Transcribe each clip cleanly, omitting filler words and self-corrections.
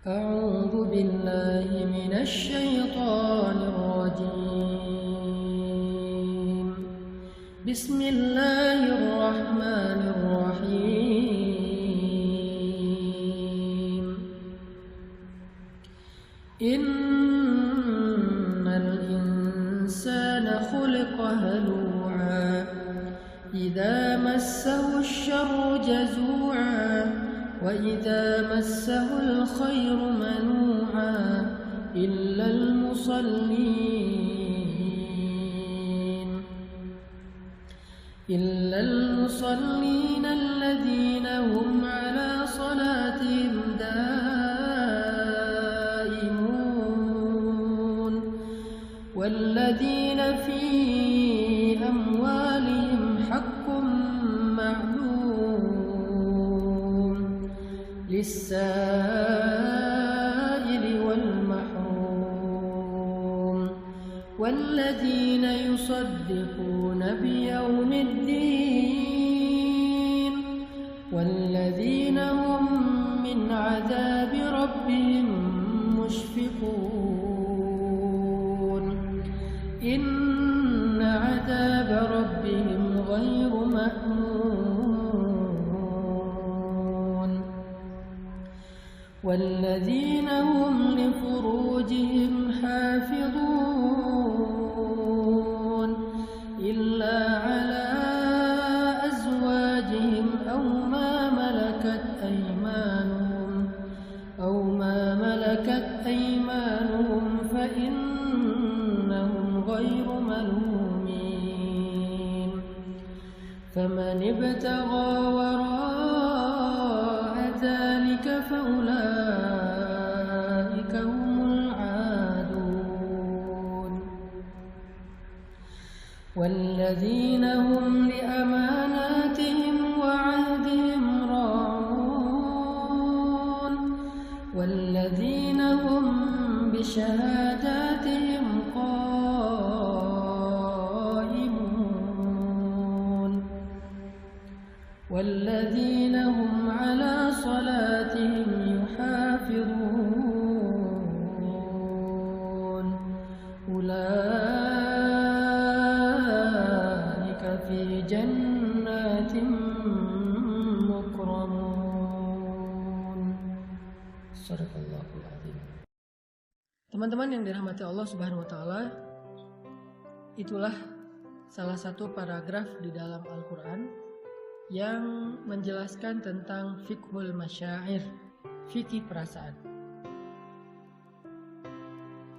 أعوذ بالله من الشيطان الرجيم بسم الله الرحمن الرحيم إن الإنسان خلق هلوعا إذا مسه الشر جزوعا وإذا مسه الخير منوعا إلا المصلين الذين هم على صلاتهم دائمون والذين في أموالهم حق معلوم للسائل والمحروم والذين يصدقون بيوم الدين والذين هم من عذاب ربهم مشفقون إن عذاب ربهم غير مأمون والذين هم لفروجهم حافظون إلا على أزواجهم أو ما ملكت أيمانهم فإنهم غير ملومين فمن ابتغى وراء ذلك فأولئك هم العادون والذين هم لأماناتهم وعهدهم راعون والذين هم بشهاداتهم قائمون والذين هم على صلاتهم يحافظون أولئك في جنات مكرمون. Sadaqallahul Azim. Teman-teman yang dirahmati Allah Subhanahu wa taala, itulah salah satu paragraf di dalam Al-Qur'an yang menjelaskan tentang fiqhul masyair, fikih perasaan.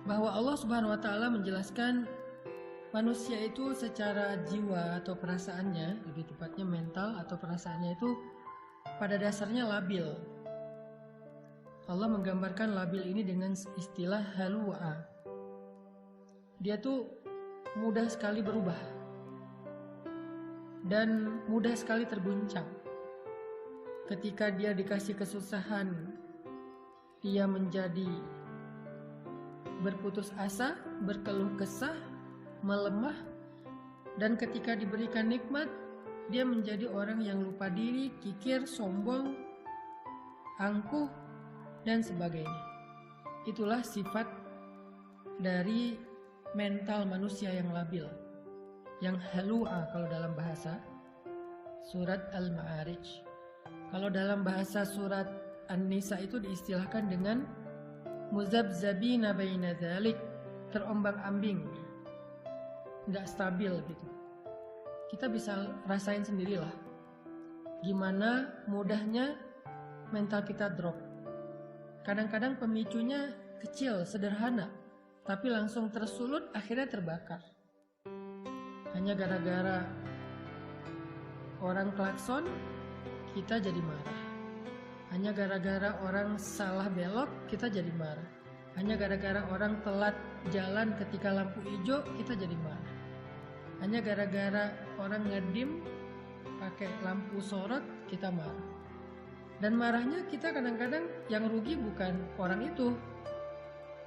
Bahwa Allah Subhanahu wa taala menjelaskan manusia itu secara jiwa atau perasaannya, lebih tepatnya mental atau perasaannya itu pada dasarnya labil. Allah menggambarkan labil ini dengan istilah halua. Dia tuh mudah sekali berubah dan mudah sekali terguncang. Ketika dia dikasih kesusahan, dia menjadi berputus asa, berkeluh kesah, melemah, dan ketika diberikan nikmat, dia menjadi orang yang lupa diri, kikir, sombong, angkuh, dan sebagainya. Itulah sifat dari mental manusia yang labil, yang halua kalau dalam bahasa surat Al-Ma'arij. Kalau dalam bahasa surat An-Nisa itu diistilahkan dengan muzabzabina baina dzalik, terombang-ambing, nggak stabil gitu. Kita bisa rasain sendirilah gimana mudahnya mental kita drop. Kadang-kadang pemicunya kecil, sederhana, tapi langsung tersulut, akhirnya terbakar. Hanya gara-gara orang klakson, kita jadi marah. Hanya gara-gara orang salah belok, kita jadi marah. Hanya gara-gara orang telat jalan ketika lampu hijau, kita jadi marah. Hanya gara-gara orang ngedim pakai lampu sorot, kita marah. Dan marahnya kita kadang-kadang yang rugi bukan orang itu,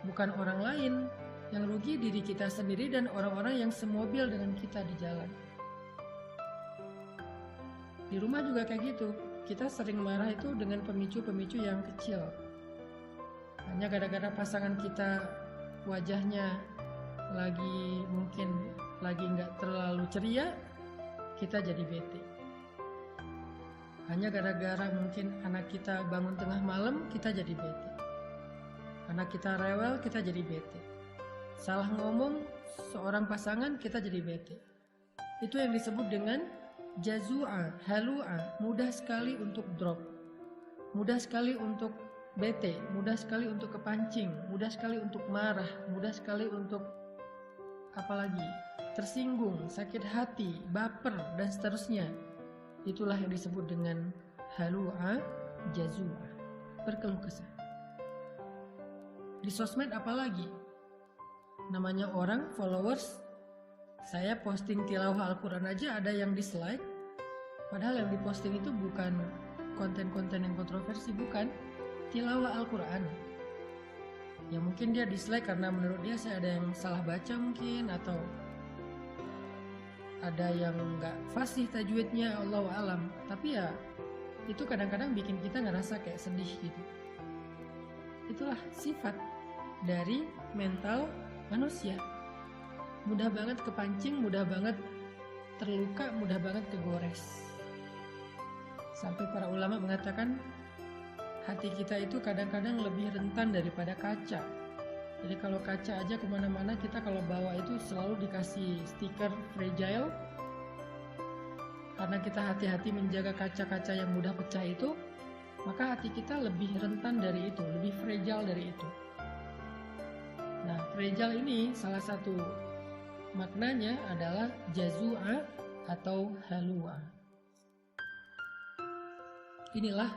bukan orang lain. Yang rugi diri kita sendiri dan orang-orang yang semobil dengan kita di jalan. Di rumah juga kayak gitu. Kita sering marah itu dengan pemicu-pemicu yang kecil. Hanya gara-gara pasangan kita wajahnya mungkin lagi nggak terlalu ceria, kita jadi bete. Hanya gara-gara mungkin anak kita bangun tengah malam, kita jadi bete. Anak kita rewel, kita jadi bete. Salah ngomong seorang pasangan, kita jadi bete. Itu yang disebut dengan jazua, halua, mudah sekali untuk drop, mudah sekali untuk bete, mudah sekali untuk kepancing, mudah sekali untuk marah, mudah sekali untuk apalagi tersinggung, sakit hati, baper, dan seterusnya. Itulah yang disebut dengan halua, jazua, berkeluh kesah. Di sosmed apalagi? Namanya orang, followers, saya posting tilawah Al-Quran aja ada yang dislike, padahal yang diposting itu bukan konten-konten yang kontroversi, bukan, tilawah Al-Quran. Ya mungkin dia dislike karena menurut dia saya ada yang salah baca mungkin, atau ada yang nggak fasih tajwidnya, Allahu alam. Tapi ya itu kadang-kadang bikin kita ngerasa kayak sedih gitu. Itulah sifat dari mental manusia. Mudah banget kepancing, mudah banget terluka, mudah banget kegores. Sampai para ulama mengatakan hati kita itu kadang-kadang lebih rentan daripada kaca. Jadi kalau kaca aja kemana-mana, kita kalau bawa itu selalu dikasih stiker fragile. Karena kita hati-hati menjaga kaca-kaca yang mudah pecah itu, maka hati kita lebih rentan dari itu, lebih fragile dari itu. Nah, fragile ini salah satu maknanya adalah jazua atau halua. Inilah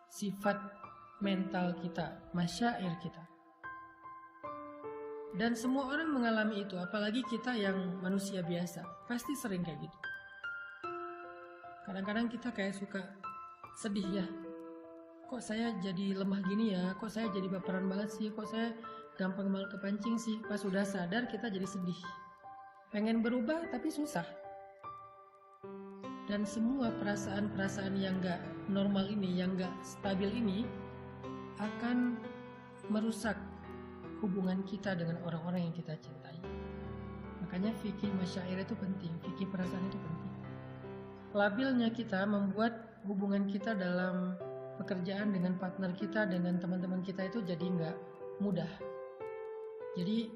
sifat mental kita, masyair kita. Dan semua orang mengalami itu, apalagi kita yang manusia biasa, pasti sering kayak gitu. Kadang-kadang kita kayak suka sedih ya, kok saya jadi lemah gini ya, kok saya jadi baperan banget sih, kok saya gampang malah kepancing sih. Pas sudah sadar kita jadi sedih, pengen berubah tapi susah. Dan semua perasaan-perasaan yang gak normal ini, yang gak stabil ini akan merusak hubungan kita dengan orang-orang yang kita cintai. Makanya fikih masyair itu penting, fikih perasaan itu penting. Labilnya kita membuat hubungan kita dalam pekerjaan dengan partner kita, dengan teman-teman kita itu jadi gak mudah. Jadi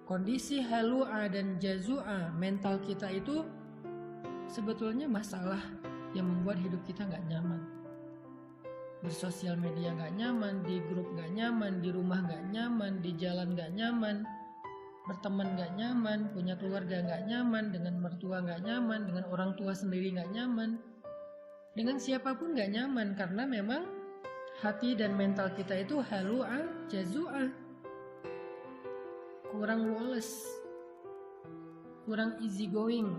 kondisi halua dan jazua mental kita itu sebetulnya masalah yang membuat hidup kita gak nyaman. Bersosial media gak nyaman, di grup gak nyaman, di rumah gak nyaman, di jalan gak nyaman, berteman gak nyaman, punya keluarga gak nyaman, dengan mertua gak nyaman, dengan orang tua sendiri gak nyaman, dengan siapapun gak nyaman, karena memang hati dan mental kita itu halua, jazua, kurang woles, kurang easy going.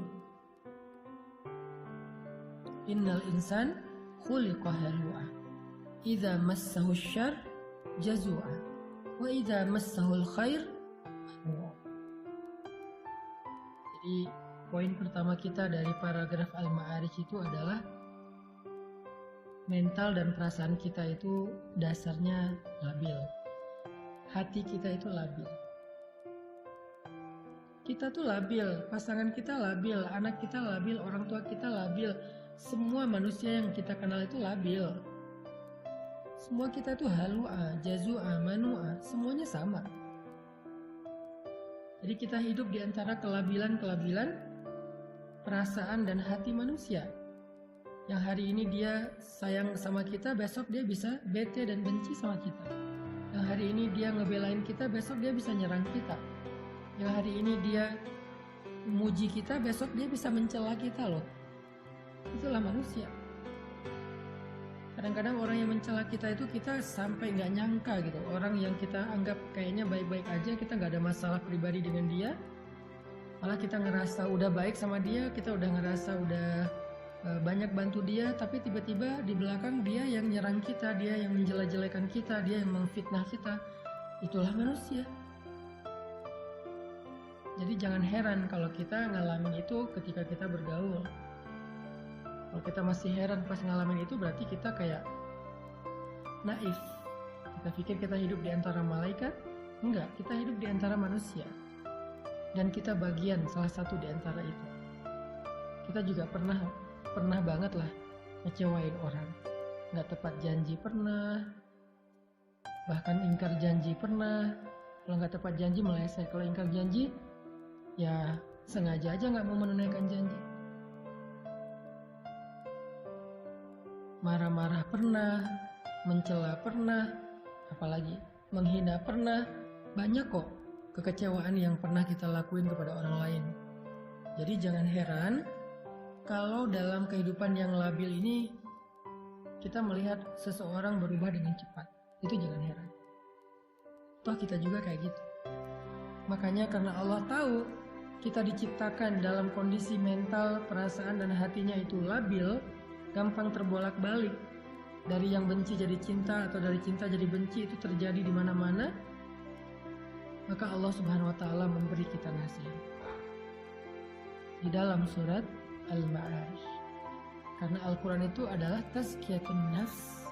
Innal insan khuliqa halua, idza massahu syarr jazua, wa idza massahu khair manua. Jadi poin pertama kita dari paragraf Al-Ma'arij itu adalah mental dan perasaan kita itu dasarnya labil. Hati kita itu labil. Kita tuh labil, pasangan kita labil, anak kita labil, orang tua kita labil. Semua manusia yang kita kenal itu labil. Semua kita tuh halua, jazua, manua, semuanya sama. Jadi kita hidup di antara kelabilan-kelabilan perasaan dan hati manusia. Yang hari ini dia sayang sama kita, besok dia bisa bete dan benci sama kita. Yang hari ini dia ngebelain kita, besok dia bisa nyerang kita. Yang hari ini dia memuji kita, besok dia bisa mencela kita loh. Itulah manusia. Kadang-kadang orang yang mencela kita itu kita sampai gak nyangka gitu. Orang yang kita anggap kayaknya baik-baik aja, kita gak ada masalah pribadi dengan dia, malah kita ngerasa udah baik sama dia, kita udah ngerasa udah banyak bantu dia, tapi tiba-tiba di belakang dia yang nyerang kita, dia yang menjelek-jelekan kita, dia yang memfitnah kita. Itulah manusia. Jadi jangan heran kalau kita ngalamin itu ketika kita bergaul. Kalau kita masih heran pas ngalamin itu, berarti kita kayak naif. Kita pikir kita hidup di antara malaikat? Enggak, kita hidup di antara manusia. Dan kita bagian salah satu di antara itu. Kita juga pernah banget lah ngecewain orang. Nggak tepat janji pernah, bahkan ingkar janji pernah. Kalau nggak tepat janji meleset, kalau ingkar janji ya sengaja aja nggak mau menunaikan janji. Marah-marah pernah, mencela pernah, apalagi menghina pernah. Banyak kok kekecewaan yang pernah kita lakuin kepada orang lain. Jadi jangan heran kalau dalam kehidupan yang labil ini kita melihat seseorang berubah dengan cepat. Itu jangan heran. Toh kita juga kayak gitu. Makanya karena Allah tahu kita diciptakan dalam kondisi mental, perasaan dan hatinya itu labil, gampang terbolak-balik. Dari yang benci jadi cinta atau dari cinta jadi benci itu terjadi di mana-mana. Maka Allah Subhanahu wa taala memberi kita nasihat. Di dalam surat Al-Ma'arij. Karena Al-Qur'an itu adalah tazkiyatun nafs,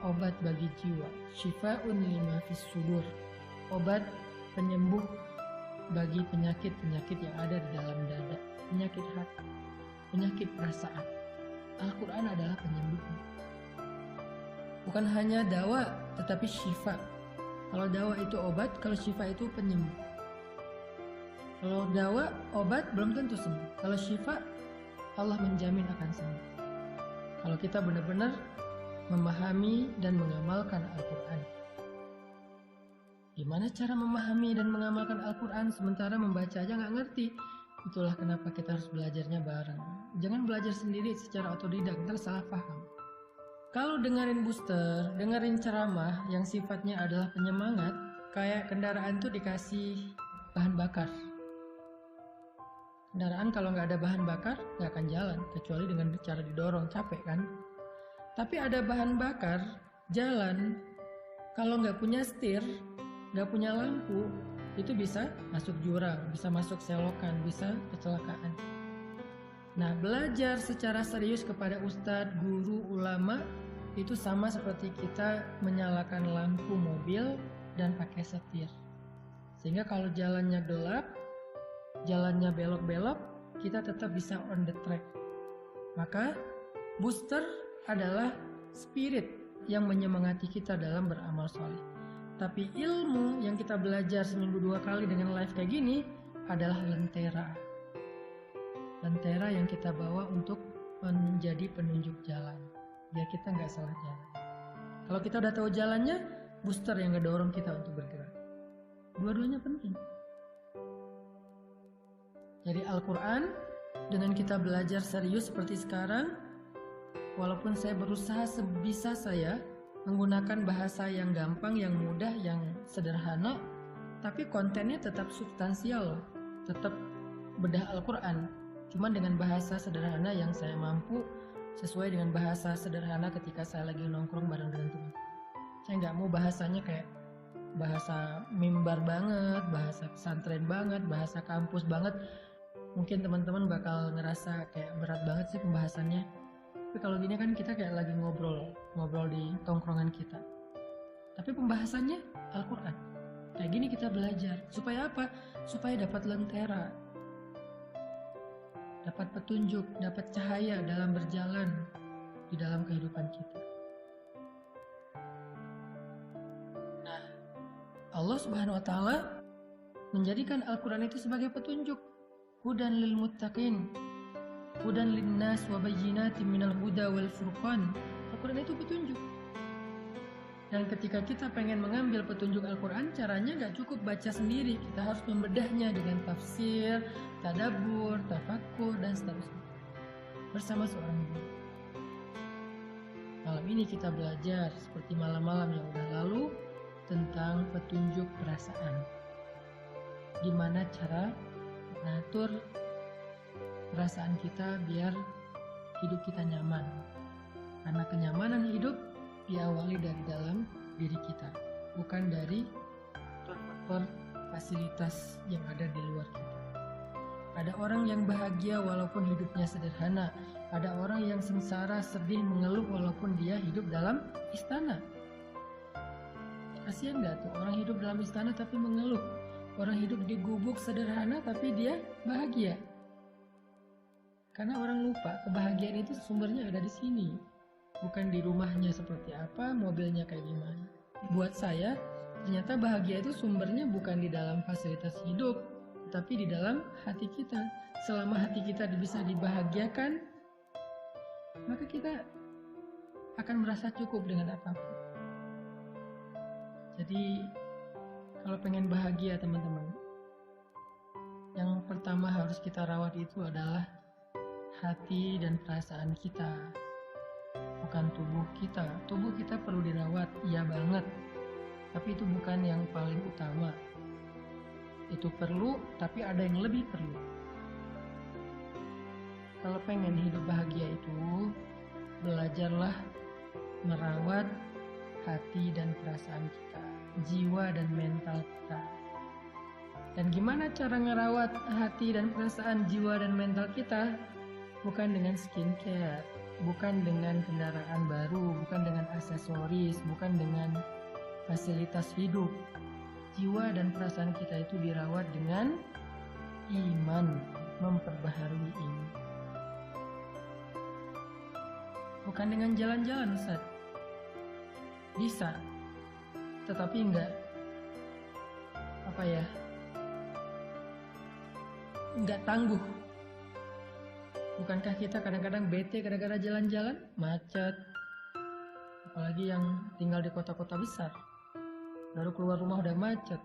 obat bagi jiwa, syifa'un lima fis sudur, obat penyembuh bagi penyakit-penyakit yang ada di dalam dada, penyakit hati, penyakit perasaan. Al-Quran adalah penyembuhnya. Bukan hanya dawa, tetapi syifa. Kalau dawa itu obat, kalau syifa itu penyembuh. Kalau dawa, obat belum tentu sembuh. Kalau syifa, Allah menjamin akan sembuh. Kalau kita benar-benar memahami dan mengamalkan Al-Quran. Gimana cara memahami dan mengamalkan Al-Quran sementara membaca aja nggak ngerti? Itulah kenapa kita harus belajarnya bareng. Jangan belajar sendiri secara otodidak, ntar salah paham. Kalau dengerin booster, dengerin ceramah yang sifatnya adalah penyemangat, kayak kendaraan tuh dikasih bahan bakar. Kendaraan kalau nggak ada bahan bakar, nggak akan jalan, kecuali dengan cara didorong, capek kan? Tapi ada bahan bakar, jalan. Kalau nggak punya setir, nggak punya lampu, itu bisa masuk jurang, bisa masuk selokan, bisa kecelakaan. Nah, belajar secara serius kepada ustadz, guru, ulama, itu sama seperti kita menyalakan lampu mobil dan pakai setir. Sehingga kalau jalannya gelap, jalannya belok-belok, kita tetap bisa on the track. Maka, booster adalah spirit yang menyemangati kita dalam beramal soleh. Tapi ilmu yang kita belajar seminggu 2 kali dengan live kayak gini adalah lentera. Lentera yang kita bawa untuk menjadi penunjuk jalan. Biar kita nggak salah jalan. Kalau kita udah tahu jalannya, booster yang ngedorong kita untuk bergerak. Dua-duanya penting. Jadi Al-Quran, dengan kita belajar serius seperti sekarang, walaupun saya berusaha sebisa saya menggunakan bahasa yang gampang, yang mudah, yang sederhana, tapi kontennya tetap substansial, tetap bedah Al-Quran. Cuman dengan bahasa sederhana yang saya mampu, sesuai dengan bahasa sederhana ketika saya lagi nongkrong bareng dengan teman. Saya nggak mau bahasanya kayak bahasa mimbar banget, bahasa pesantren banget, bahasa kampus banget. Mungkin teman-teman bakal ngerasa kayak berat banget sih pembahasannya. Tapi kalau gini kan kita kayak lagi ngobrol di tongkrongan kita. Tapi pembahasannya Al-Quran. Kayak gini kita belajar. Supaya apa? Supaya dapat lentera. Dapat petunjuk, dapat cahaya dalam berjalan di dalam kehidupan kita. Nah, Allah Subhanahu wa taala menjadikan Al-Quran itu sebagai petunjuk. Hudan lil muttaqin, hudan linnas wa bayyinatin minal huda wal furqan. Al-Quran itu petunjuk. Dan ketika kita pengen mengambil petunjuk Al-Quran, caranya gak cukup baca sendiri. Kita harus membedahnya dengan tafsir, tadabbur, tafakkur, dan seterusnya. Bersama seorang guru. Malam ini kita belajar seperti malam-malam yang udah lalu tentang petunjuk perasaan. Gimana cara mengatur perasaan kita biar hidup kita nyaman. Karena kenyamanan hidup diawali dari dalam diri kita, bukan dari faktor fasilitas yang ada di luar kita. Ada orang yang bahagia walaupun hidupnya sederhana. Ada orang yang sengsara, sedih, mengeluh walaupun dia hidup dalam istana. Kasihan nggak tuh orang hidup dalam istana tapi mengeluh, orang hidup di gubuk sederhana tapi dia bahagia. Karena orang lupa kebahagiaan itu sumbernya ada di sini, bukan di rumahnya seperti apa, mobilnya kayak gimana. Buat saya, ternyata bahagia itu sumbernya bukan di dalam fasilitas hidup, tapi di dalam hati kita. Selama hati kita bisa dibahagiakan, maka kita akan merasa cukup dengan apapun. Jadi, kalau pengen bahagia teman-teman, yang pertama harus kita rawat itu adalah hati dan perasaan kita, bukan tubuh kita. Tubuh kita perlu dirawat, iya banget, tapi itu bukan yang paling utama. Itu perlu, tapi ada yang lebih perlu. Kalau pengen hidup bahagia itu, belajarlah merawat hati dan perasaan kita, jiwa dan mental kita. Dan gimana cara ngerawat hati dan perasaan, jiwa dan mental kita? Bukan dengan skincare, bukan dengan kendaraan baru, bukan dengan aksesoris, bukan dengan fasilitas hidup. Jiwa dan perasaan kita itu dirawat dengan iman, memperbaharui iman. Bukan dengan jalan-jalan, Ustaz. Bisa, tetapi enggak tangguh. Bukankah kita kadang-kadang bete kadang-kadang jalan-jalan, macet, apalagi yang tinggal di kota-kota besar, baru keluar rumah udah macet,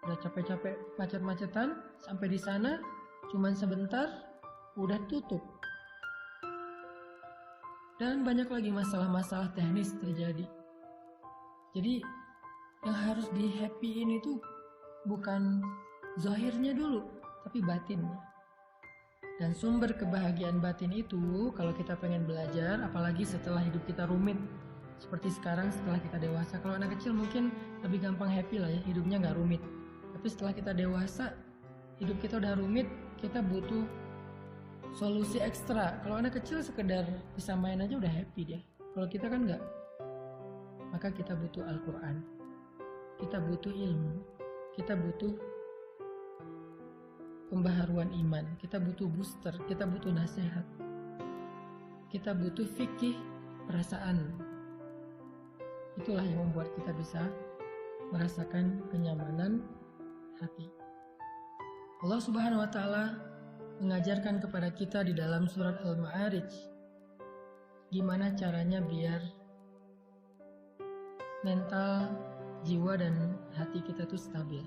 udah capek-capek macet-macetan, sampai di sana cuman sebentar udah tutup. Dan banyak lagi masalah-masalah teknis terjadi. Jadi yang harus di-happyin itu bukan zahirnya dulu, tapi batinnya. Dan sumber kebahagiaan batin itu kalau kita pengen belajar, apalagi setelah hidup kita rumit seperti sekarang setelah kita dewasa. Kalau anak kecil mungkin lebih gampang happy lah ya, hidupnya gak rumit. Tapi setelah kita dewasa, hidup kita udah rumit, kita butuh solusi ekstra. Kalau anak kecil sekedar bisa main aja udah happy dia. Kalau kita kan enggak. Maka kita butuh Al-Quran, kita butuh ilmu, kita butuh pembaharuan iman, kita butuh booster, kita butuh nasihat, kita butuh fikih perasaan. Itulah yang membuat kita bisa merasakan kenyamanan hati. Allah Subhanahu wa Ta'ala mengajarkan kepada kita di dalam surat Al-Ma'arij gimana caranya biar mental, jiwa dan hati kita tuh stabil.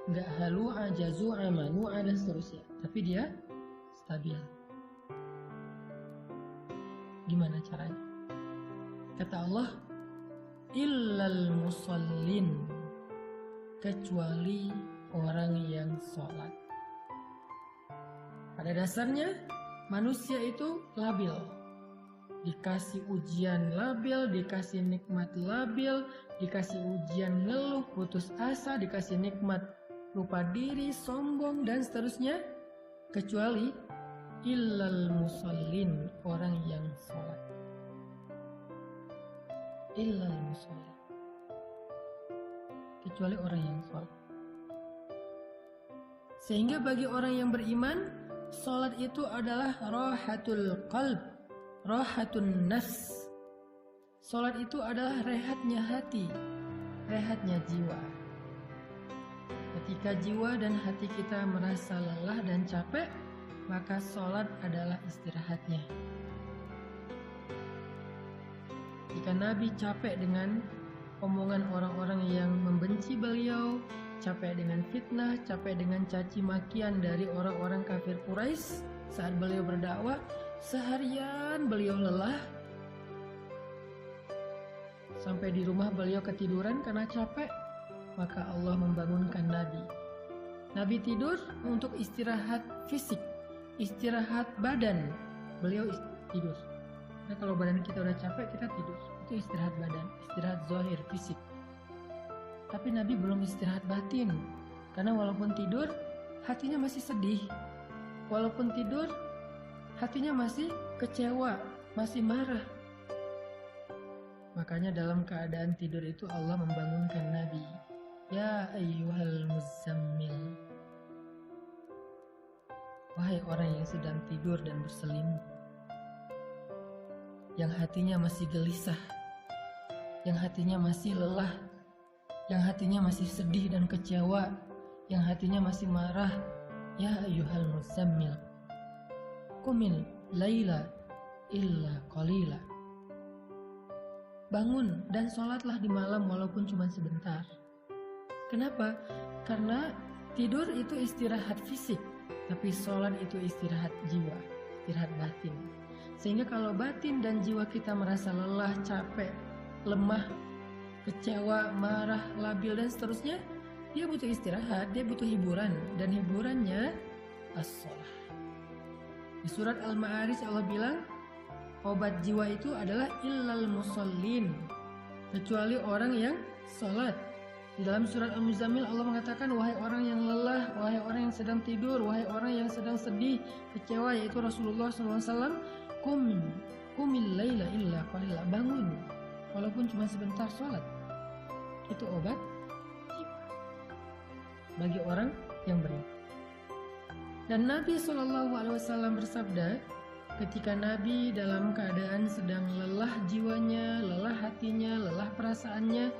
Nggak halu'a, jazu'a, manu'a dan seterusnya, tapi dia stabil. Gimana caranya? Kata Allah, illal musallin, kecuali orang yang sholat. Pada dasarnya manusia itu labil, dikasih ujian labil, dikasih nikmat labil, dikasih ujian ngeluh, putus asa, dikasih nikmat lupa diri, sombong dan seterusnya, kecuali illal musallin, orang yang sholat. Illal musallin, kecuali orang yang sholat. Sehingga bagi orang yang beriman, sholat itu adalah rahatul qalb, rahatun nafs. Sholat itu adalah rehatnya hati, rehatnya jiwa. Ketika jiwa dan hati kita merasa lelah dan capek, maka sholat adalah istirahatnya. Jika Nabi capek dengan omongan orang-orang yang membenci beliau, capek dengan fitnah, capek dengan caci makian dari orang-orang kafir Quraisy saat beliau berdakwah, seharian beliau lelah, sampai di rumah beliau ketiduran karena capek, maka Allah membangunkan Nabi. Nabi tidur untuk istirahat fisik, istirahat badan. Beliau tidur. Nah, kalau badan kita udah capek, kita tidur. Itu istirahat badan, istirahat zahir, fisik. Tapi Nabi belum istirahat batin. Karena walaupun tidur, hatinya masih sedih. Walaupun tidur, hatinya masih kecewa, masih marah. Makanya dalam keadaan tidur itu Allah membangunkan Nabi. Ya ayyuhal muzammil. Wahai orang yang sedang tidur dan berselimut, yang hatinya masih gelisah, yang hatinya masih lelah, yang hatinya masih sedih dan kecewa, yang hatinya masih marah. Ya ayyuhal muzammil, qumil laila illa qalila. Bangun dan sholatlah di malam walaupun cuma sebentar. Kenapa? Karena tidur itu istirahat fisik, tapi sholat itu istirahat jiwa, istirahat batin. Sehingga kalau batin dan jiwa kita merasa lelah, capek, lemah, kecewa, marah, labil dan seterusnya, dia butuh istirahat, dia butuh hiburan, dan hiburannya as-sholah. Di surat Al-Ma'arij Allah bilang, obat jiwa itu adalah illal musallin, kecuali orang yang sholat. Di dalam surat Al-Muzammil Allah mengatakan, wahai orang yang lelah, wahai orang yang sedang tidur, wahai orang yang sedang sedih, kecewa, yaitu Rasulullah SAW, kumil laila illa qalila, bangun walaupun cuma sebentar sholat. Itu obat jiwa bagi orang yang beriman. Dan Nabi SAW bersabda, ketika Nabi dalam keadaan sedang lelah jiwanya, lelah hatinya, lelah perasaannya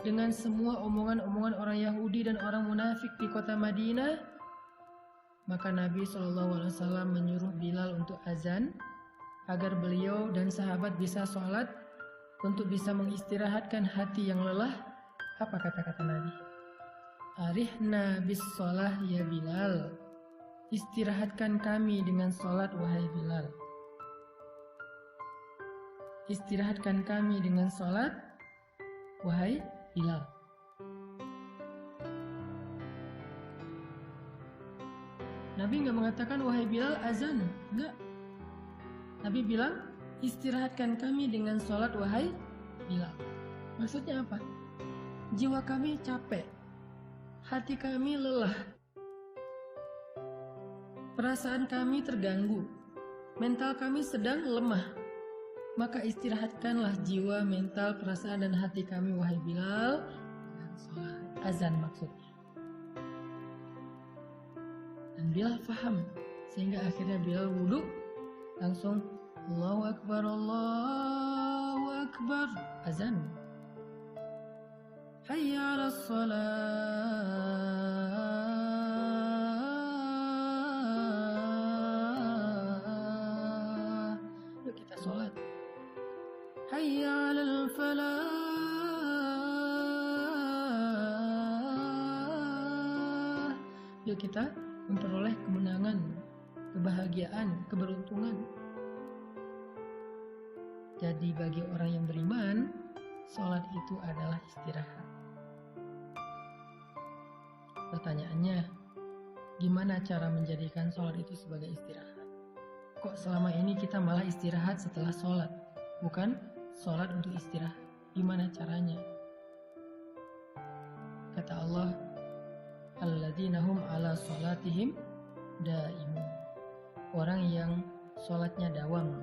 dengan semua omongan-omongan orang Yahudi dan orang munafik di kota Madinah, maka Nabi SAW menyuruh Bilal untuk azan agar beliau dan sahabat bisa sholat untuk bisa mengistirahatkan hati yang lelah. Apa kata-kata Nabi? Arihna bis sholah ya Bilal, istirahatkan kami dengan sholat wahai Bilal. Istirahatkan kami dengan sholat wahai Bilal. Nabi nggak mengatakan wahai Bilal azan, enggak. Nabi bilang istirahatkan kami dengan sholat wahai Bilal. Maksudnya apa? Jiwa kami capek, hati kami lelah, perasaan kami terganggu, mental kami sedang lemah. Maka istirahatkanlah jiwa, mental, perasaan, dan hati kami wahai Bilal dengan sholat azan maksudnya. Dan Bilal faham, sehingga akhirnya Bilal wudhu, langsung Allahu Akbar, Allahu Akbar, azan. Hayya 'alas shalah. Yuk kita sholat. Hayya 'alal falah. Yuk kita memperoleh kemenangan, kebahagiaan, keberuntungan. Jadi bagi orang yang beriman, sholat itu adalah istirahat. Pertanyaannya, gimana cara menjadikan sholat itu sebagai istirahat? Kok selama ini kita malah istirahat setelah sholat, bukan sholat untuk istirahat? Gimana caranya? Kata Allah, alladzina hum ala sholatihim daimun, orang yang sholatnya dawam.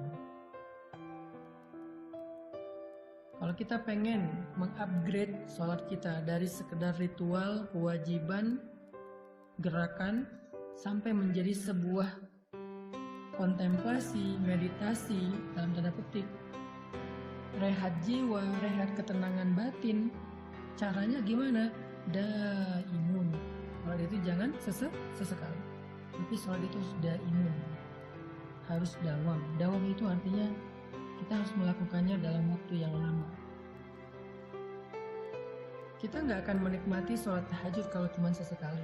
Kalau kita pengen mengupgrade sholat kita dari sekedar ritual, kewajiban, gerakan, sampai menjadi sebuah kontemplasi, meditasi, dalam tanda petik, rehat jiwa, rehat ketenangan batin, caranya gimana? Daimun. Sholat itu jangan sesekali, tapi sholat itu harus daimun, harus dawam. Dawam itu artinya kita harus melakukannya dalam waktu yang lama. Kita nggak akan menikmati sholat tahajud kalau cuma sesekali.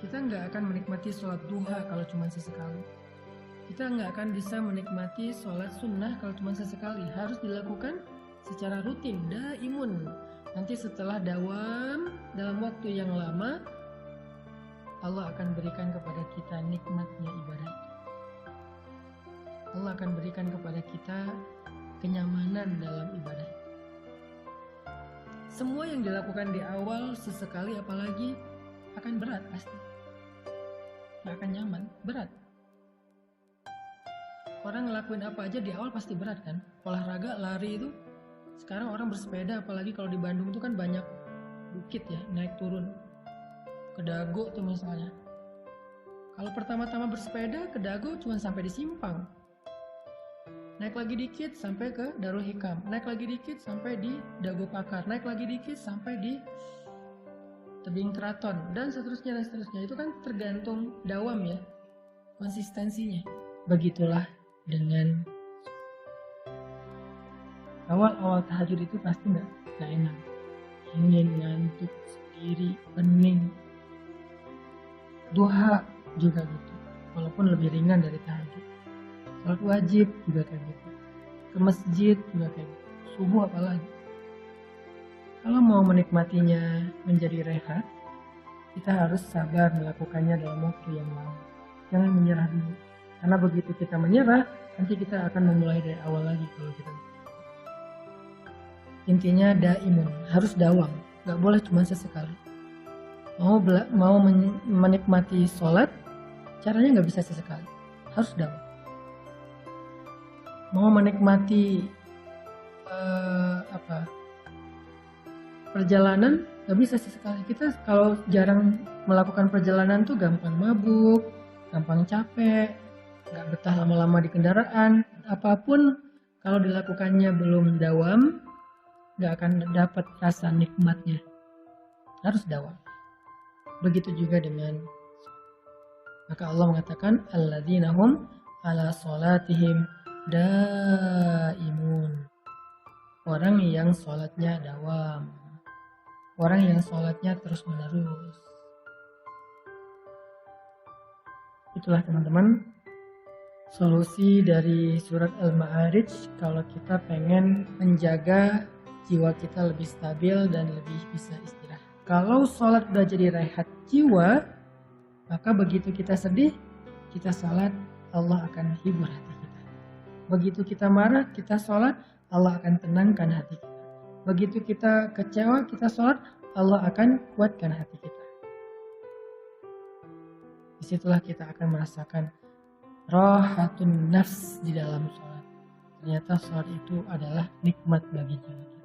Kita nggak akan menikmati sholat duha kalau cuma sesekali. Kita nggak akan bisa menikmati sholat sunnah kalau cuma sesekali. Harus dilakukan secara rutin, daimun. Nanti setelah dawam dalam waktu yang lama, Allah akan berikan kepada kita nikmatnya ibadah itu. Allah akan berikan kepada kita kenyamanan dalam ibadah. Semua yang dilakukan di awal sesekali apalagi akan berat pasti. Gak akan nyaman, berat. Orang ngelakuin apa aja di awal pasti berat kan? Olahraga, lari itu Sekarang orang bersepeda, apalagi kalau di Bandung tuh kan banyak bukit ya, naik turun. Ke Dago tuh misalnya. Kalau pertama-tama bersepeda ke Dago cuma sampai di Simpang. Naik lagi dikit sampai ke Darul Hikam. Naik lagi dikit sampai di Dago Pakar. Naik lagi dikit sampai di Tebing Keraton. Dan seterusnya dan seterusnya. Itu kan tergantung dawam ya, konsistensinya. Begitulah dengan awal-awal tahajud itu pasti nggak enak, ingin ngantuk sendiri, pening. Duha juga gitu, walaupun lebih ringan dari tahajud. Salat wajib juga kayak gitu, ke masjid juga kayak gitu, subuh apalagi. Kalau mau menikmatinya menjadi rehat, kita harus sabar melakukannya dalam waktu yang lama. Jangan menyerah dulu, karena begitu kita menyerah, nanti kita akan memulai dari awal lagi kalau kita. Intinya daimun, harus dawam, nggak boleh cuma sesekali. Mau menikmati sholat, caranya nggak bisa sesekali, harus dawam. Mau menikmati perjalanan, nggak bisa sesekali. Kita kalau jarang melakukan perjalanan tuh gampang mabuk, gampang capek, nggak betah lama-lama di kendaraan. Apapun kalau dilakukannya belum dawam, nggak akan dapat rasa nikmatnya. Harus dawam. Begitu juga dengan, maka Allah mengatakan alladzina hum ala sholatihim daimun. Orang yang sholatnya dawam, orang yang sholatnya terus menerus. Itulah teman-teman solusi dari surat Al-Ma'arij kalau kita pengen menjaga jiwa kita lebih stabil dan lebih bisa istirahat. Kalau sholat udah jadi rehat jiwa, maka begitu kita sedih, kita sholat, Allah akan hibur hati kita. Begitu kita marah, kita sholat, Allah akan tenangkan hati kita. Begitu kita kecewa, kita sholat, Allah akan kuatkan hati kita. Disitulah kita akan merasakan rahatun nafs di dalam sholat. Ternyata sholat itu adalah nikmat bagi jiwa kita.